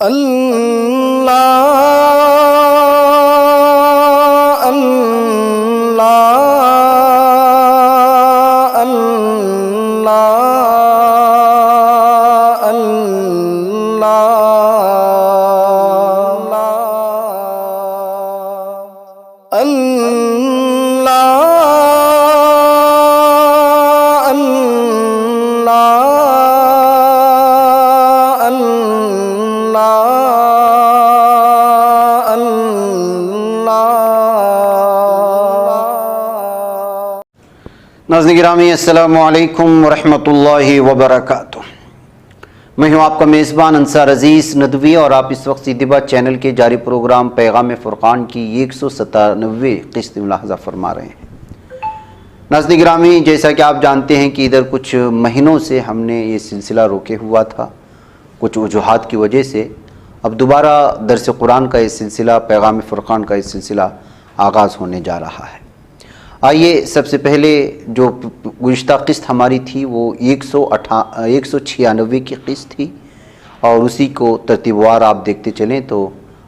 اللہ اللہ اللہ اللہ ناظرین گرامی، السلام علیکم ورحمۃ اللہ وبرکاتہ۔ میں ہوں آپ کا میزبان انصار عزیز ندوی، اور آپ اس وقت سیدھی بات چینل کے جاری پروگرام پیغام فرقان کی 197ویں قسط ملاحظہ فرما رہے ہیں۔ ناظرین گرامی، جیسا کہ آپ جانتے ہیں کہ ادھر کچھ مہینوں سے ہم نے یہ سلسلہ روکے ہوا تھا کچھ وجوہات کی وجہ سے۔ اب دوبارہ درس قرآن کا یہ سلسلہ، پیغام فرقان کا یہ سلسلہ آغاز ہونے جا رہا ہے۔ آئیے سب سے پہلے جو گزشتہ قسط ہماری تھی وہ 196 کی قسط تھی، اور اسی کو ترتیب وار آپ دیکھتے چلیں تو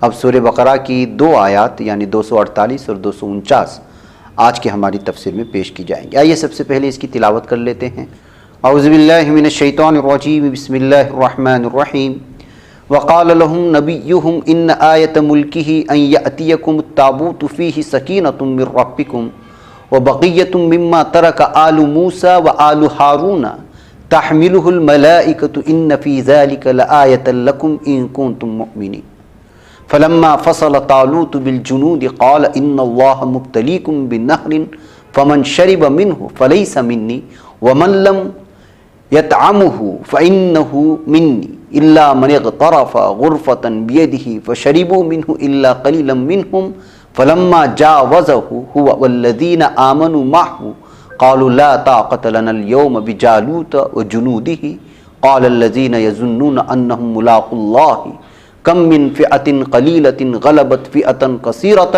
اب سورہ بقرہ کی 2 آیات یعنی 248 اور 249 آج کے ہماری تفسیر میں پیش کی جائیں گی۔ آئیے سب سے پہلے اس کی تلاوت کر لیتے ہیں۔ اعوذ باللہ من الشیطان الرجیم، بسم اللہ الرحمن الرحیم۔ وقال لهم نبيهم ان آیۃ ملکہ ان یأتیکم التابوت فیہ سکینۃ من ربکم وبقیۃ مما ترک آل موسیٰ وآل ہارون تحملہ الملائکۃ ان فی ذلک لآیۃ لکم ان کنتم مؤمنین فلما فصل طالوت بالجنود قال ان اللہ مبتلیکم بنہر فمن شرب منہ فلیس منی ومن لم یطعمہ فإنہ منی الا من اغترف غرفۃ بیدہ فشربوا منہ الا قلیلا منہم فلما جاوزہ هو والذین آمنوا معه قالوا لا طاقة لنا اليوم بجالوت وجنوده قال الذین یظنون انہم ملاقو اللہ کم من فئة قلیلة غلبت فئة کثیرة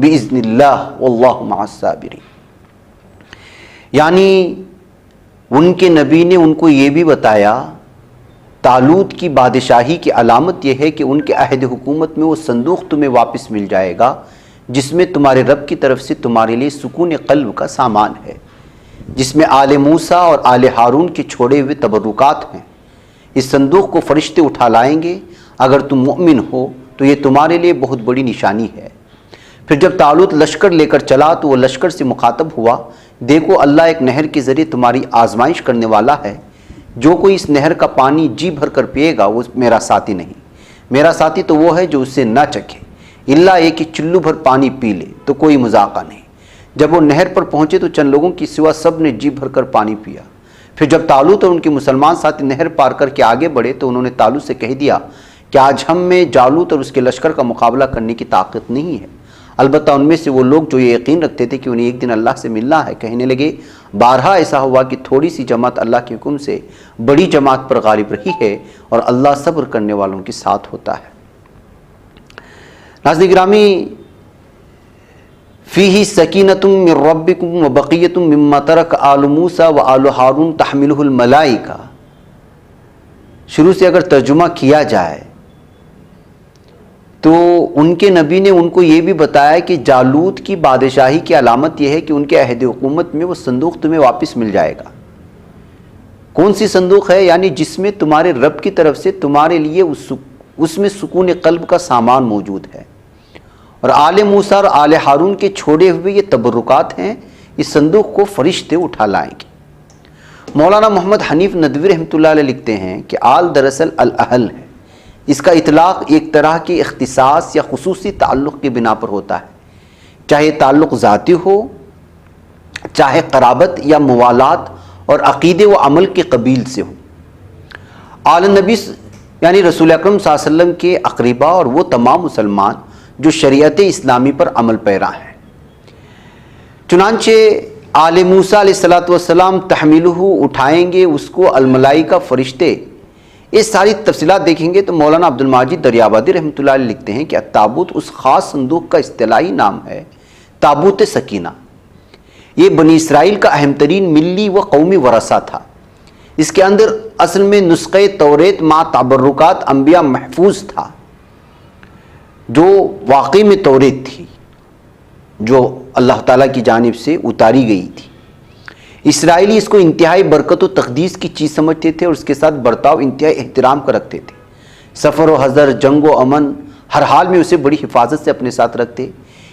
بإذن اللہ واللہ مع الصابرین۔ یعنی ان کے نبی نے ان کو یہ بھی بتایا، طالوت کی بادشاہی کی علامت یہ ہے کہ ان کے عہد حکومت میں وہ صندوق تمہیں واپس مل جائے گا جس میں تمہارے رب کی طرف سے تمہارے لیے سکون قلب کا سامان ہے، جس میں آل موسیٰ اور آل ہارون کے چھوڑے ہوئے تبرکات ہیں۔ اس صندوق کو فرشتے اٹھا لائیں گے، اگر تم مؤمن ہو تو یہ تمہارے لیے بہت بڑی نشانی ہے۔ پھر جب طالوت لشکر لے کر چلا تو وہ لشکر سے مخاطب ہوا، دیکھو اللہ ایک نہر کے ذریعے تمہاری آزمائش کرنے والا ہے، جو کوئی اس نہر کا پانی جی بھر کر پیے گا وہ میرا ساتھی نہیں، میرا ساتھی تو وہ ہے جو اسے نہ چکھے، اللہ ایک ہی چلو بھر پانی پی لے تو کوئی مذاقہ نہیں۔ جب وہ نہر پر پہنچے تو چند لوگوں کی سوا سب نے جی بھر کر پانی پیا۔ پھر جب طالوت اور ان کے مسلمان ساتھی نہر پار کر کے آگے بڑھے تو انہوں نے طالوت سے کہہ دیا کہ آج ہم میں جالوت اور اس کے لشکر کا مقابلہ کرنے کی طاقت نہیں ہے۔ البتہ ان میں سے وہ لوگ جو یہ یقین رکھتے تھے کہ انہیں ایک دن اللہ سے ملنا ہے کہنے لگے، بارہا ایسا ہوا کہ تھوڑی سی جماعت اللہ کے حکم سے بڑی جماعت پر غالب رہی ہے، اور اللہ صبر کرنے والوں کے ساتھ ہوتا ہے۔ ناظرین گرامی، فیہ سکینۃ من ربکم وبقیۃ مما ترک آل موسیٰ وآل ہارون تحملہ الملائکہ، شروع سے اگر ترجمہ کیا جائے تو ان کے نبی نے ان کو یہ بھی بتایا کہ جالوت کی بادشاہی کی علامت یہ ہے کہ ان کے عہد حکومت میں وہ صندوق تمہیں واپس مل جائے گا۔ کون سی صندوق ہے؟ یعنی جس میں تمہارے رب کی طرف سے تمہارے لیے اس میں سکون قلب کا سامان موجود ہے، اور آل موسیٰ اور آل ہارون کے چھوڑے ہوئے یہ تبرکات ہیں۔ اس صندوق کو فرشتے اٹھا لائیں گے۔ مولانا محمد حنیف ندوی رحمۃ اللہ علیہ لکھتے ہیں کہ آل دراصل الاہل ہے، اس کا اطلاق ایک طرح کے اختصاص یا خصوصی تعلق کی بنا پر ہوتا ہے، چاہے تعلق ذاتی ہو، چاہے قرابت یا موالات اور عقیدے و عمل کے قبیل سے ہو۔ آل نبی یعنی رسول اکرم صلی اللہ علیہ وسلم کے اقربا اور وہ تمام مسلمان جو شریعت اسلامی پر عمل پیرا ہیں۔ چنانچہ آل موسیٰ علیہ السلام تحملہ اٹھائیں گے اس کو الملائکہ فرشتے۔ یہ ساری تفصیلات دیکھیں گے تو مولانا عبد الماجد دریابادی رحمۃ اللہ علیہ لکھتے ہیں کہ التابوت اس خاص صندوق کا اصطلاحی نام ہے، تابوت سکینہ۔ یہ بنی اسرائیل کا اہم ترین ملی و قومی ورثہ تھا۔ اس کے اندر اصل میں نسخہ توریت ما تبرکات انبیاء محفوظ تھا، جو واقعی میں توریت تھی جو اللہ تعالیٰ کی جانب سے اتاری گئی تھی۔ اسرائیلی اس کو انتہائی برکت و تقدیس کی چیز سمجھتے تھے اور اس کے ساتھ برتاؤ انتہائی احترام کا رکھتے تھے۔ سفر و حضر، جنگ و امن، ہر حال میں اسے بڑی حفاظت سے اپنے ساتھ رکھتے۔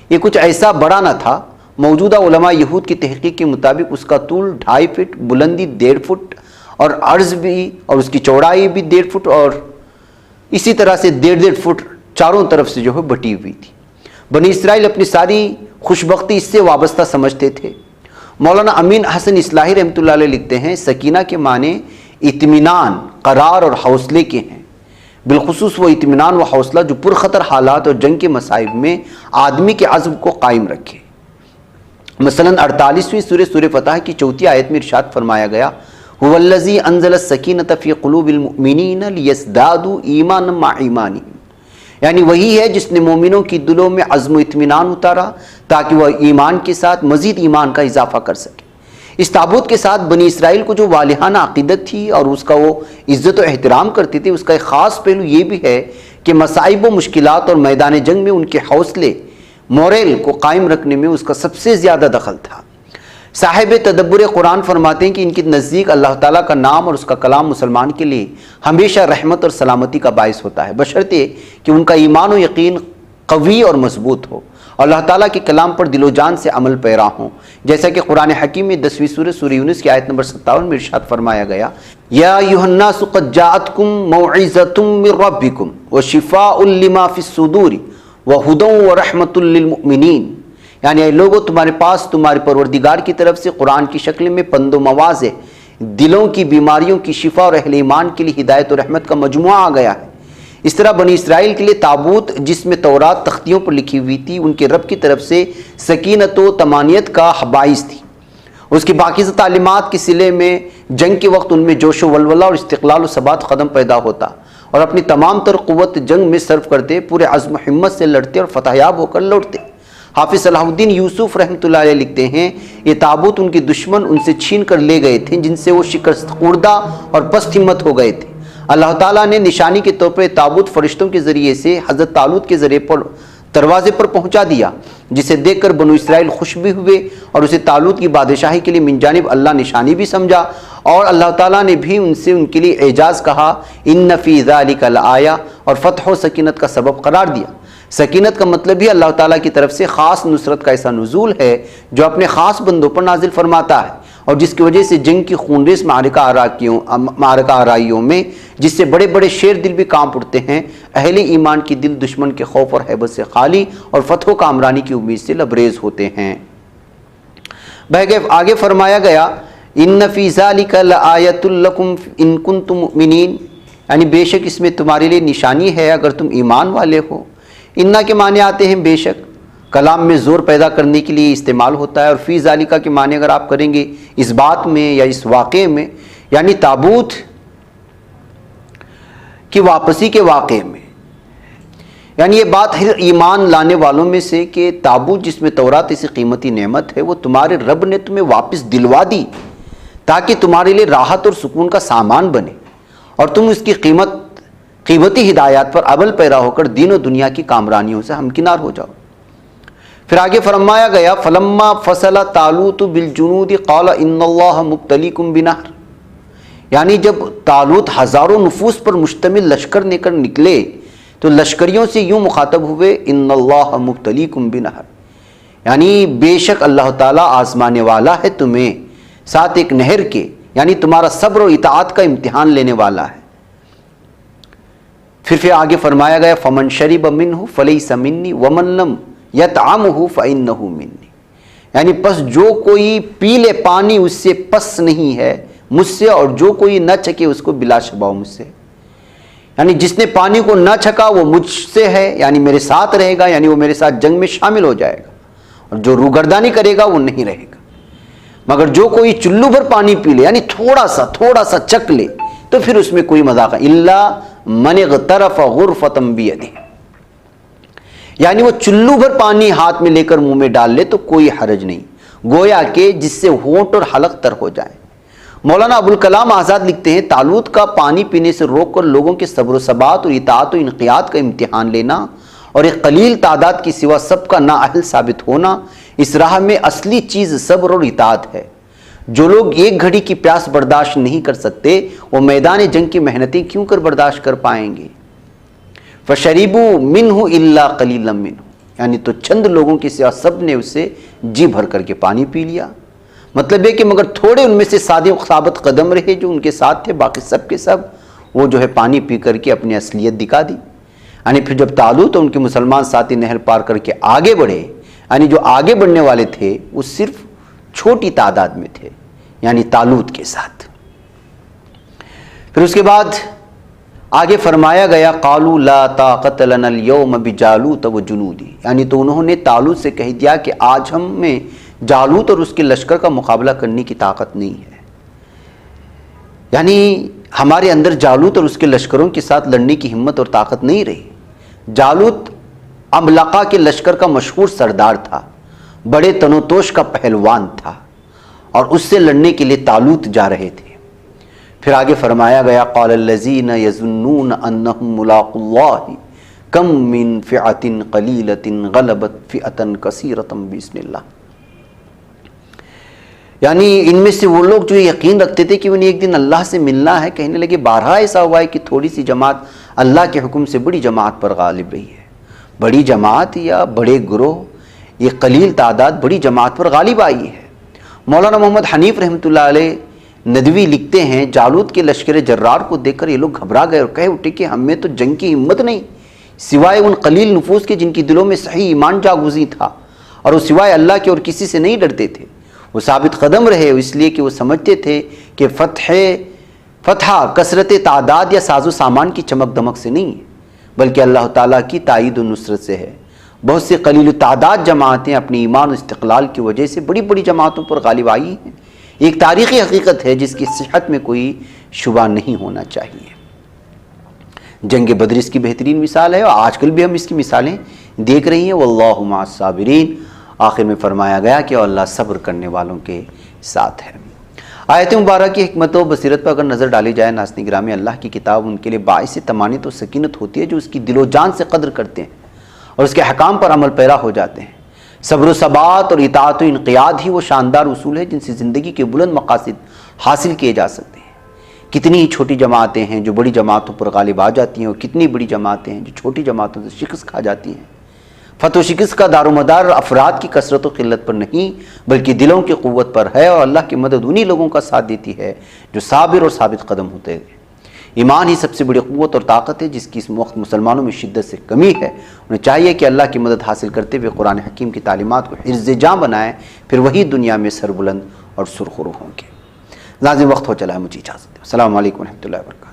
یہ کچھ ایسا بڑا نہ تھا۔ موجودہ علماء یہود کی تحقیق کے مطابق اس کا طول 2.5 فٹ، بلندی 1.5 فٹ اور عرض بھی، اور اس کی چوڑائی بھی 1.5 فٹ اور اسی طرح سے 1.5 فٹ چاروں طرف سے جو ہے بٹی ہوئی تھی۔ بنی اسرائیل اپنی ساری خوشبختی اس سے وابستہ سمجھتے تھے۔ مولانا امین حسن اصلاحی رحمۃ اللہ علیہ لکھتے ہیں، سکینہ کے معنی اطمینان، قرار اور حوصلے کے ہیں، بالخصوص وہ اطمینان و حوصلہ جو پرخطر حالات اور جنگ کے مصائب میں آدمی کے عزم کو قائم رکھے۔ مثلاً 48ویں سورہ فتح کی 4 آیت میں ارشاد فرمایا گیا، هو الذی انزل السکینۃ فی قلوب المؤمنین لیزدادوا ایمانا مع ایمانہم، یعنی وہی ہے جس نے مومنوں کی دلوں میں عزم و اطمینان اتارا تاکہ وہ ایمان کے ساتھ مزید ایمان کا اضافہ کر سکے۔ اس تابوت کے ساتھ بنی اسرائیل کو جو والہانہ عقیدت تھی اور اس کا وہ عزت و احترام کرتے تھے، اس کا ایک خاص پہلو یہ بھی ہے کہ مصائب و مشکلات اور میدان جنگ میں ان کے حوصلے، موریل کو قائم رکھنے میں اس کا سب سے زیادہ دخل تھا۔ صاحب تدبر قرآن فرماتے ہیں کہ ان کے نزدیک اللہ تعالیٰ کا نام اور اس کا کلام مسلمان کے لیے ہمیشہ رحمت اور سلامتی کا باعث ہوتا ہے، بشرطے کہ ان کا ایمان و یقین قوی اور مضبوط ہو اور اللہ تعالیٰ کے کلام پر دل و جان سے عمل پیرا ہوں، جیسا کہ قرآن حکیم میں 10ویں سورہ یونس کی آیت نمبر 57 میں ارشاد فرمایا گیا، یا ایھا الناس قد جاءتکم موعظۃ من ربکم وشفاء لما فی الصدور وہدی ورحمۃ للمؤمنین، یعنی اے لوگوں، تمہارے پاس تمہارے پروردگار کی طرف سے قرآن کی شکل میں پند و مواز ہے، دلوں کی بیماریوں کی شفا اور اہل ایمان کے لیے ہدایت و رحمت کا مجموعہ آ گیا ہے۔ اس طرح بنی اسرائیل کے لیے تابوت، جس میں تورات تختیوں پر لکھی ہوئی تھی، ان کے رب کی طرف سے سکینت و طمانینت کا باعث تھی۔ اس کی باقی تعلیمات کے صلے میں جنگ کے وقت ان میں جوش و ولولہ اور استقلال و ثبات قدم پیدا ہوتا اور اپنی تمام تر قوت جنگ میں صرف کرتے، پورے عزم و ہمت سے لڑتے اور فتح یاب ہو کر لوٹتے۔ حافظ صلاح الدین یوسف رحمۃ اللہ علیہ لکھتے ہیں، یہ تابوت ان کے دشمن ان سے چھین کر لے گئے تھے، جن سے وہ شکست خوردہ اور پست ہمت ہو گئے تھے۔ اللہ تعالیٰ نے نشانی کے طور پر تابوت فرشتوں کے ذریعے سے حضرت طالوت کے ذریعے پر دروازے پر پہنچا دیا، جسے دیکھ کر بنو اسرائیل خوش بھی ہوئے اور اسے طالوت کی بادشاہی کے لیے من جانب اللہ نشانی بھی سمجھا، اور اللہ تعالیٰ نے بھی ان سے ان کے لیے اعجاز کہا، ان فی ذلک لآیہ، اور فتح و سکینت کا سبب قرار دیا۔ سکینت کا مطلب ہی اللہ تعالیٰ کی طرف سے خاص نصرت کا ایسا نزول ہے جو اپنے خاص بندوں پر نازل فرماتا ہے، اور جس کی وجہ سے جنگ کی خونریز معرکہ آرائیوں میں جس سے بڑے بڑے شیر دل بھی کانپ اٹھتے ہیں، اہل ایمان کی دل دشمن کے خوف اور ہیبت سے خالی اور فتح و کامرانی کی امید سے لبریز ہوتے ہیں۔ آگے فرمایا گیا، ان فی ذلک لآیۃ لکم ان کنتم مؤمنین، یعنی بے شک اس میں تمہارے لیے نشانی ہے اگر تم ایمان والے ہو۔ انا کے معنی آتے ہیں بے شک، کلام میں زور پیدا کرنے کے لیے استعمال ہوتا ہے، اور فی ذالکہ کے معنی اگر آپ کریں گے اس بات میں یا اس واقعے میں، یعنی تابوت کی واپسی کے واقعے میں، یعنی یہ بات ہے ایمان لانے والوں میں سے کہ تابوت جس میں تورات ایسی قیمتی نعمت ہے، وہ تمہارے رب نے تمہیں واپس دلوا دی تاکہ تمہارے لیے راحت اور سکون کا سامان بنے، اور تم اس کی قیمتی ہدایات پر عمل پیرا ہو کر دین و دنیا کی کامرانیوں سے ہمکنار ہو جاؤ۔ پھر آگے فرمایا گیا، فلما فصل طالوت بالجنود قال ان اللہ مبتلیکم بنہر، یعنی جب طالوت ہزاروں نفوس پر مشتمل لشکر لے کر نکلے تو لشکریوں سے یوں مخاطب ہوئے، ان اللہ مبتلیکم بنہر، یعنی بے شک اللہ تعالیٰ آزمانے والا ہے تمہیں ساتھ ایک نہر کے، یعنی تمہارا صبر و اطاعت کا امتحان لینے والا ہے۔ پھر آگے فرمایا گیا، فمن شرب منہ فلیس منی ومن لم یطعمہ فانہ منی، یعنی پس جو کوئی پی لے پانی اس سے پس نہیں ہے مجھ سے، اور جو کوئی نہ چکے اس کو بلا شبہ مجھ سے، یعنی جس نے پانی کو نہ چھکا وہ مجھ سے ہے، یعنی میرے ساتھ رہے گا، یعنی وہ میرے ساتھ جنگ میں شامل ہو جائے گا، اور جو روگردانی کرے گا وہ نہیں رہے گا۔ مگر جو کوئی چلو بھر پانی پی لے، یعنی تھوڑا سا چک لے، تو پھر اس میں کوئی مذاق، الا من اغترف غرفۃ بیدہ، یعنی وہ چلو بھر پانی ہاتھ میں لے کر منہ میں ڈال لے تو کوئی حرج نہیں، گویا کہ جس سے ہونٹ اور حلق تر ہو جائے، مولانا ابوالکلام آزاد لکھتے ہیں طالوت کا پانی پینے سے روک کر لوگوں کے صبر و ثبات اور اطاعت و انقیاد کا امتحان لینا اور ایک قلیل تعداد کی سوا سب کا نااہل ثابت ہونا، اس راہ میں اصلی چیز صبر اور اطاعت ہے۔ جو لوگ ایک گھڑی کی پیاس برداشت نہیں کر سکتے وہ میدان جنگ کی محنتیں کیوں کر برداشت کر پائیں گے؟ فَشَرِبُوا مِنْهُ إِلَّا قَلِيلًا مِنْهُ، یعنی تو چند لوگوں کے سوا سب نے اسے جی بھر کر کے پانی پی لیا۔ مطلب ہے کہ مگر تھوڑے ان میں سے صادق و ثابت قدم رہے جو ان کے ساتھ تھے، باقی سب کے سب وہ جو ہے پانی پی کر کے اپنی اصلیت دکھا دی۔ یعنی پھر جب طالوت اور ان کے مسلمان ساتھی نہر پار کر کے آگے بڑھے، یعنی جو آگے بڑھنے والے تھے وہ صرف چھوٹی تعداد میں تھے، یعنی طالوت کے ساتھ۔ پھر اس کے بعد آگے فرمایا گیا قالوا لا طاقت لنا اليوم بجالوت وجنودی، یعنی تو انہوں نے طالوت سے کہہ دیا کہ آج ہم میں جالوت اور اس کے لشکر کا مقابلہ کرنے کی طاقت نہیں ہے، یعنی ہمارے اندر جالوت اور اس کے لشکروں کے ساتھ لڑنے کی ہمت اور طاقت نہیں رہی۔ جالوت عملاقہ کے لشکر کا مشہور سردار تھا، بڑے تنوتوش کا پہلوان تھا، اور اس سے لڑنے کے لیے طالوت جا رہے تھے۔ پھر آگے فرمایا گیا قال الذین یظنون انہم ملاقو اللہ کم من فئۃ قلیلۃ غلبت فئۃ کثیرۃ باذن اللہ، یعنی ان میں سے وہ لوگ جو یقین رکھتے تھے کہ انہیں ایک دن اللہ سے ملنا ہے، کہنے لگے بارہا ایسا ہوا ہے کہ تھوڑی سی جماعت اللہ کے حکم سے بڑی جماعت پر غالب رہی ہے۔ بڑی جماعت یا بڑے گروہ، یہ قلیل تعداد بڑی جماعت پر غالب آئی ہے۔ مولانا محمد حنیف رحمۃ اللہ علیہ ندوی لکھتے ہیں جالوت کے لشکر جرار کو دیکھ کر یہ لوگ گھبرا گئے اور کہہ اٹھے کہ ہم میں تو جنگ کی ہمت نہیں، سوائے ان قلیل نفوس کے جن کی دلوں میں صحیح ایمان جاگزی تھا، اور وہ سوائے اللہ کے اور کسی سے نہیں ڈرتے تھے۔ وہ ثابت قدم رہے اس لیے کہ وہ سمجھتے تھے کہ فتح کثرت تعداد یا ساز و سامان کی چمک دمک سے نہیں ہے، بلکہ اللہ تعالیٰ کی تائید و نصرت سے ہے۔ بہت سے قلیل تعداد جماعتیں اپنی ایمان و استقلال کی وجہ سے بڑی بڑی جماعتوں پر غالب آئی ہیں، ایک تاریخی حقیقت ہے جس کی صحت میں کوئی شبہ نہیں ہونا چاہیے۔ جنگ بدر اس کی بہترین مثال ہے، اور آج کل بھی ہم اس کی مثالیں دیکھ رہی ہیں۔ واللہ مع الصابرین، آخر میں فرمایا گیا کہ اللہ صبر کرنے والوں کے ساتھ ہے۔ آیت مبارک کی حکمت و بصیرت پر اگر نظر ڈالی جائے ناظرین گرامی، اللہ کی کتاب ان کے لیے باعث طمانینت و سکینت ہوتی ہے جو اس کی دل و جان سے قدر کرتے ہیں اور اس کے حکام پر عمل پیرا ہو جاتے ہیں۔ صبر و ثبات اور اطاعت و انقیاد ہی وہ شاندار اصول ہے جن سے زندگی کے بلند مقاصد حاصل کیے جا سکتے ہیں۔ کتنی ہی چھوٹی جماعتیں ہیں جو بڑی جماعتوں پر غالب آ جاتی ہیں، اور کتنی بڑی جماعتیں ہیں جو چھوٹی جماعتوں سے شکست کھا جاتی ہیں۔ فتح و شکست کا دار و مدار افراد کی کثرت و قلت پر نہیں بلکہ دلوں کی قوت پر ہے، اور اللہ کی مدد انہی لوگوں کا ساتھ دیتی ہے جو صابر اور ثابت قدم ہوتے ہیں۔ ایمان ہی سب سے بڑی قوت اور طاقت ہے جس کی اس وقت مسلمانوں میں شدت سے کمی ہے۔ انہیں چاہیے کہ اللہ کی مدد حاصل کرتے ہوئے قرآن حکیم کی تعلیمات کو حرز جاں بنائیں، پھر وہی دنیا میں سربلند اور سرخرو ہوں گے۔ ناظرین وقت ہو چلا ہے، مجھے اجازت دیں۔ السلام علیکم ورحمۃ اللہ وبرکاتہ۔